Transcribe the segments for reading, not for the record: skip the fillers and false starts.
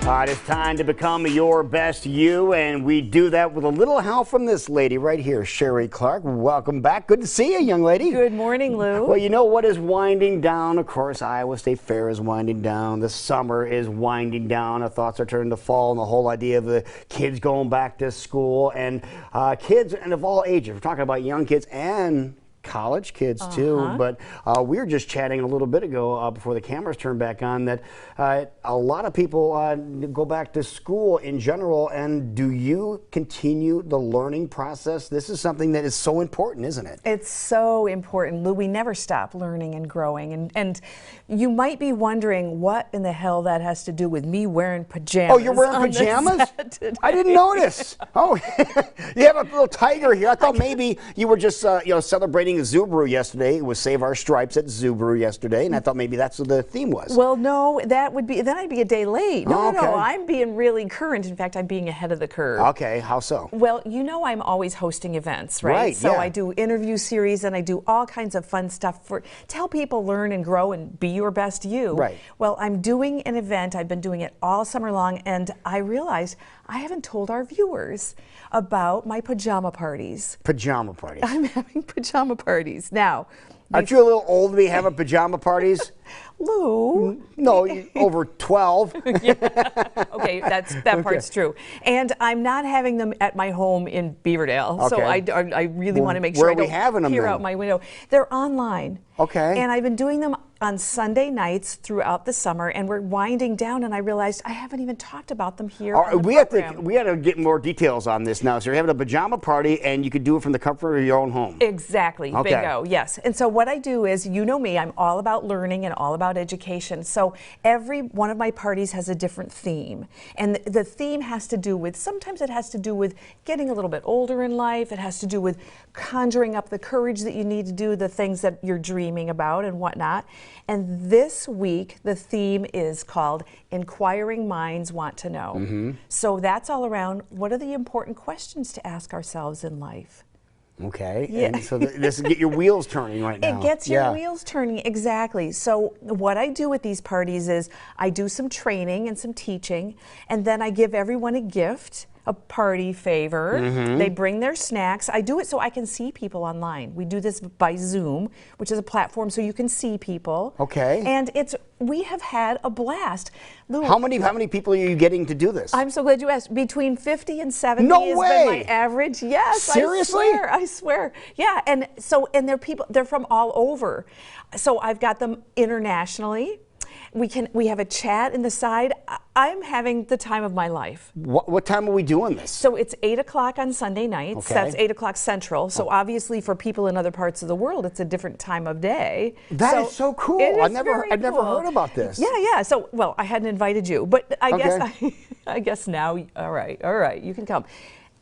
It is time to become your best you, and we do that with a little help from this lady right here, Sherry Clark. Welcome back. Good to see you, young lady. Good morning, Lou. Well, you know what is winding down? Of course, Iowa State Fair is winding down. The summer is winding down. Our thoughts are turning to fall, and the whole idea of the kids going back to school, and kids and of all ages. We're talking about young kids and college kids too, but we were just chatting a little bit ago before the cameras turned back on that a lot of people go back to school in general. And do you continue the learning process? This is something that is so important, isn't it? It's so important, Lou. We never stop learning and growing. And you might be wondering what in the hell that has to do with me wearing pajamas. Oh, you're wearing pajamas? I didn't notice. Oh, you have a little tiger here. I thought maybe you were just celebrating Zubru yesterday. It was Save Our Stripes at Zubru yesterday, and I thought maybe that's what the theme was. Well, no, then I'd be a day late. No, okay. no, I'm being really current. In fact, I'm being ahead of the curve. Okay, how so? Well, you know I'm always hosting events, right? Right, so yeah. I do interview series and I do all kinds of fun stuff to help people learn and grow and be your best you. Right. Well, I'm doing an event. I've been doing it all summer long, and I realized I haven't told our viewers about my pajama parties. Pajama parties. I'm having pajama parties. Now, aren't you a little old to be having pajama parties? Lou. No, over 12. Okay, that part's true. And I'm not having them at my home in Beaverdale. So Okay. I really want to make sure where I are we don't having them peer then? out my window. They're online. Okay. And I've been doing them on Sunday nights throughout the summer, and we're winding down, and I realized I haven't even talked about them here on the we program. have to get more details on this now. So you're having a pajama party, and you could do it from the comfort of your own home. Exactly. Okay. Bingo. Yes. And so what I do is, you know me, I'm all about learning and all about education. So every one of my parties has a different theme. And the theme has to do with, sometimes it has to do with getting a little bit older in life. It has to do with conjuring up the courage that you need to do the things that you're dreaming about and whatnot. And this week, the theme is called Inquiring Minds Want to Know. Mm-hmm. So that's all around, what are the important questions to ask ourselves in life? Okay. Yeah. And so this get your wheels turning right now. It gets your wheels turning, exactly. So what I do at these parties is I do some training and some teaching, and then I give everyone a gift, a party favor. Mm-hmm. They bring their snacks. I do it so I can see people online. We do this by Zoom, which is a platform so you can see people. Okay. And we have had a blast. Lou, How many people are you getting to do this? I'm so glad you asked. Between 50 and 70 No has way. been my average. Yes. Seriously? I swear. Yeah, and they're from all over. So I've got them internationally. We have a chat in the side. I'm having the time of my life. What time are we doing this? So it's 8 o'clock on Sunday nights. Okay. That's 8 o'clock Central. So obviously for people in other parts of the world, it's a different time of day. That is so cool. It is I've never cool. heard about this. Yeah. So, well, I hadn't invited you, but Okay. I guess now, all right, you can come.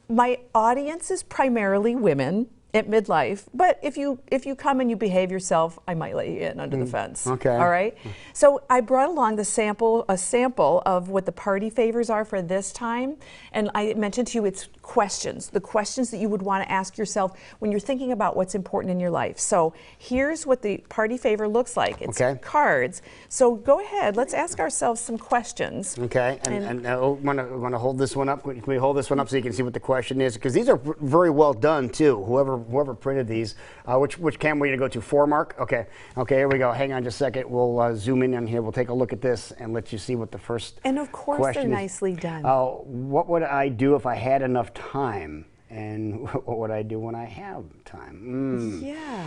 My audience is primarily women at midlife, but if you come and you behave yourself, I might let you in under the fence. Okay. All right. So I brought along a sample of what the party favors are for this time, and I mentioned to you it's questions, the questions that you would want to ask yourself when you're thinking about what's important in your life. So here's what the party favor looks like. It's cards. So go ahead, let's ask ourselves some questions. Okay, and I want to hold this one up. Can we hold this one up so you can see what the question is? Because these are very well done too. Whoever printed these. Which camera are you going to go to? 4, Mark? Okay, here we go. Hang on just a second. We'll zoom in on here. We'll take a look at this and let you see what the first And of course question they're is. nicely done. What would I do if I had enough time? And what would I do when I have time? Yeah.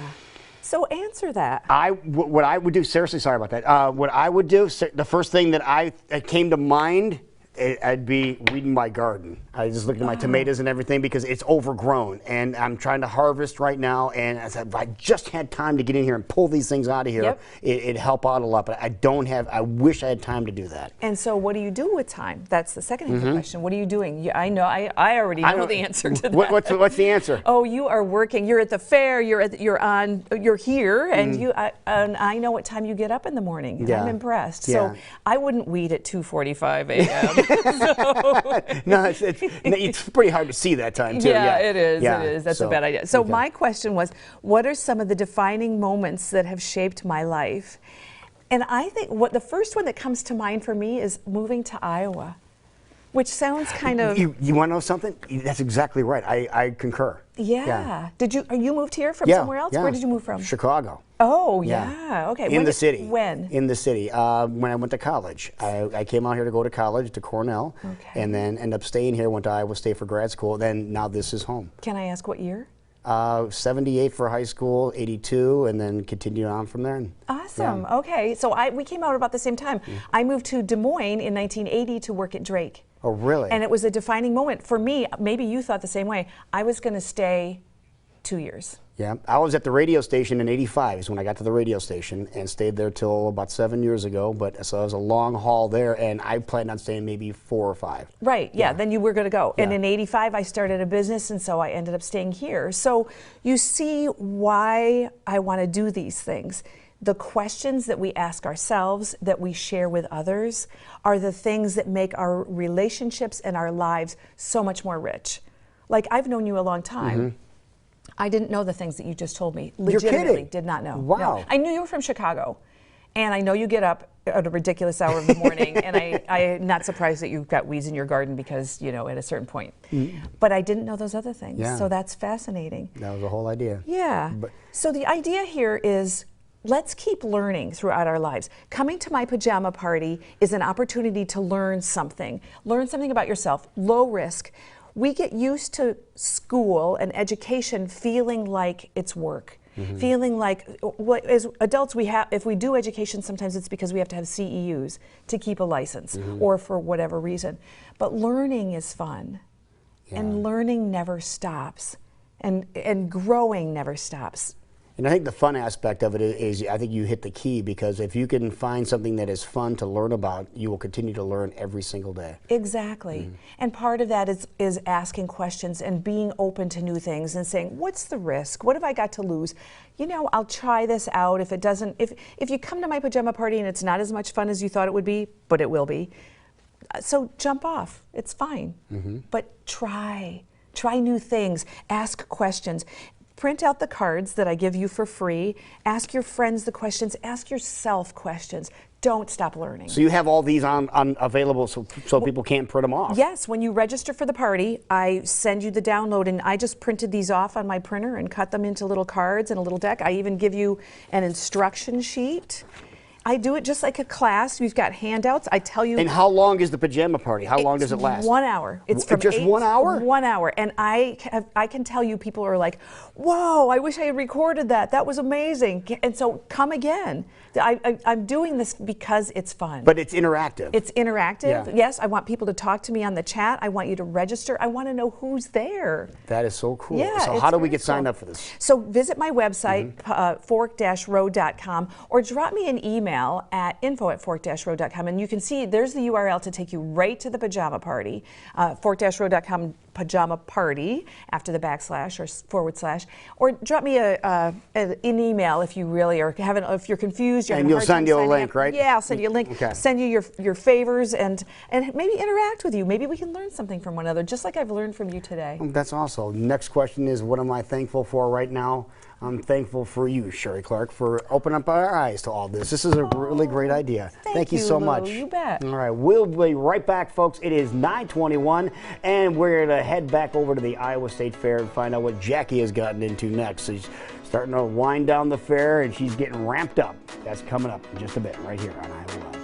So answer that. What I would do, seriously, sorry about that. What I would do, the first thing that came to mind, I'd be weeding my garden. I just looked at my tomatoes and everything because it's overgrown, and I'm trying to harvest right now. And I said, if I just had time to get in here and pull these things out of here, it'd help out a lot. But I wish I had time to do that. And so, what do you do with time? That's the second half of the question. What are you doing? I know. I already know the answer to that. What's the answer? Oh, you are working. You're at the fair. You're here, and and I know what time you get up in the morning. And I'm impressed. So I wouldn't weed at 2:45 a.m. No, it's pretty hard to see that time too. Yeah, it is. That's a bad idea. So my question was, what are some of the defining moments that have shaped my life? And I think the first one that comes to mind for me is moving to Iowa. which sounds kind of. You want to know something? That's exactly right. I concur. Yeah. Did you moved here from Yeah, somewhere else? yeah. Where did you move from? Chicago. Oh, yeah. Okay. In the city. When? In the city. When I went to college. I came out here to go to college, to Cornell, and then ended up staying here, went to Iowa State for grad school, then now this is home. Can I ask what year? 78 for high school, 82, and then continued on from there. Awesome. Yeah. Okay. So we came out about the same time. I moved to Des Moines in 1980 to work at Drake. Oh, really? And it was a defining moment for me. Maybe you thought the same way. I was going to stay 2 years. Yeah, I was at the radio station in '85 is when I got to the radio station and stayed there till about 7 years ago. But so it was a long haul there, and I planned on staying maybe 4 or 5. Right. Yeah. Then you were going to go. Yeah. And in '85, I started a business, and so I ended up staying here. So you see why I want to do these things. The questions that we ask ourselves, that we share with others, are the things that make our relationships and our lives so much more rich. Like, I've known you a long time. I didn't know the things that you just told me. You're Legitimately kidding. did not know. Wow. No. I knew you were from Chicago. And I know you get up at a ridiculous hour of the morning, and I'm not surprised that you've got weeds in your garden because, you know, at a certain point. But I didn't know those other things. Yeah. So that's fascinating. That was the whole idea. Yeah. But So the idea here is, let's keep learning throughout our lives. Coming to my pajama party is an opportunity to learn something about yourself, low risk. We get used to school and education feeling like it's work, feeling like, as adults, if we do education, sometimes it's because we have to have CEUs to keep a license or for whatever reason. But learning is fun, and learning never stops, and growing never stops. And I think the fun aspect of it is I think you hit the key, because if you can find something that is fun to learn about, you will continue to learn every single day. Exactly. And part of that is asking questions and being open to new things and saying, what's the risk? What have I got to lose? You know, I'll try this out. If it doesn't, if you come to my pajama party and it's not as much fun as you thought it would be, but it will be, so jump off. It's fine. But try new things, ask questions. Print out the cards that I give you for free. Ask your friends the questions. Ask yourself questions. Don't stop learning. So you have all these on available so people can't print them off? Yes. When you register for the party, I send you the download, and I just printed these off on my printer and cut them into little cards and a little deck. I even give you an instruction sheet. I do it just like a class. We've got handouts. I tell you. And how long is the pajama party? How long does it last? 1 hour. It's from just 1 hour? 1 hour. And I can tell you, people are like, whoa, I wish I had recorded that. That was amazing. And so come again. I'm doing this because it's fun. But it's interactive. It's interactive. Yeah. Yes, I want people to talk to me on the chat. I want you to register. I want to know who's there. That is so cool. Yeah, so it's how do we very get signed cool. up for this? So visit my website, fork-road.com, or drop me an email at info@fork-road.com, and you can see there's the URL to take you right to the pajama party, fork-road.com pajama party after the backslash or /, or drop me an email if you really are if you're confused. You're And having a you'll hard send time you a signing link, up. right? Yeah, I'll send you a link. Okay. Send you your favors and maybe interact with you. Maybe we can learn something from one another, just like I've learned from you today. That's awesome. Next question is, what am I thankful for right now? I'm thankful for you, Sherry Clark, for opening up our eyes to all this. This is a really great idea. Thank you you, so Lou. much. You bet. All right, we'll be right back, folks. It is 9:21, and we're going to head back over to the Iowa State Fair and find out what Jackie has gotten into next. She's starting to wind down the fair, and she's getting ramped up. That's coming up in just a bit right here on Iowa Live.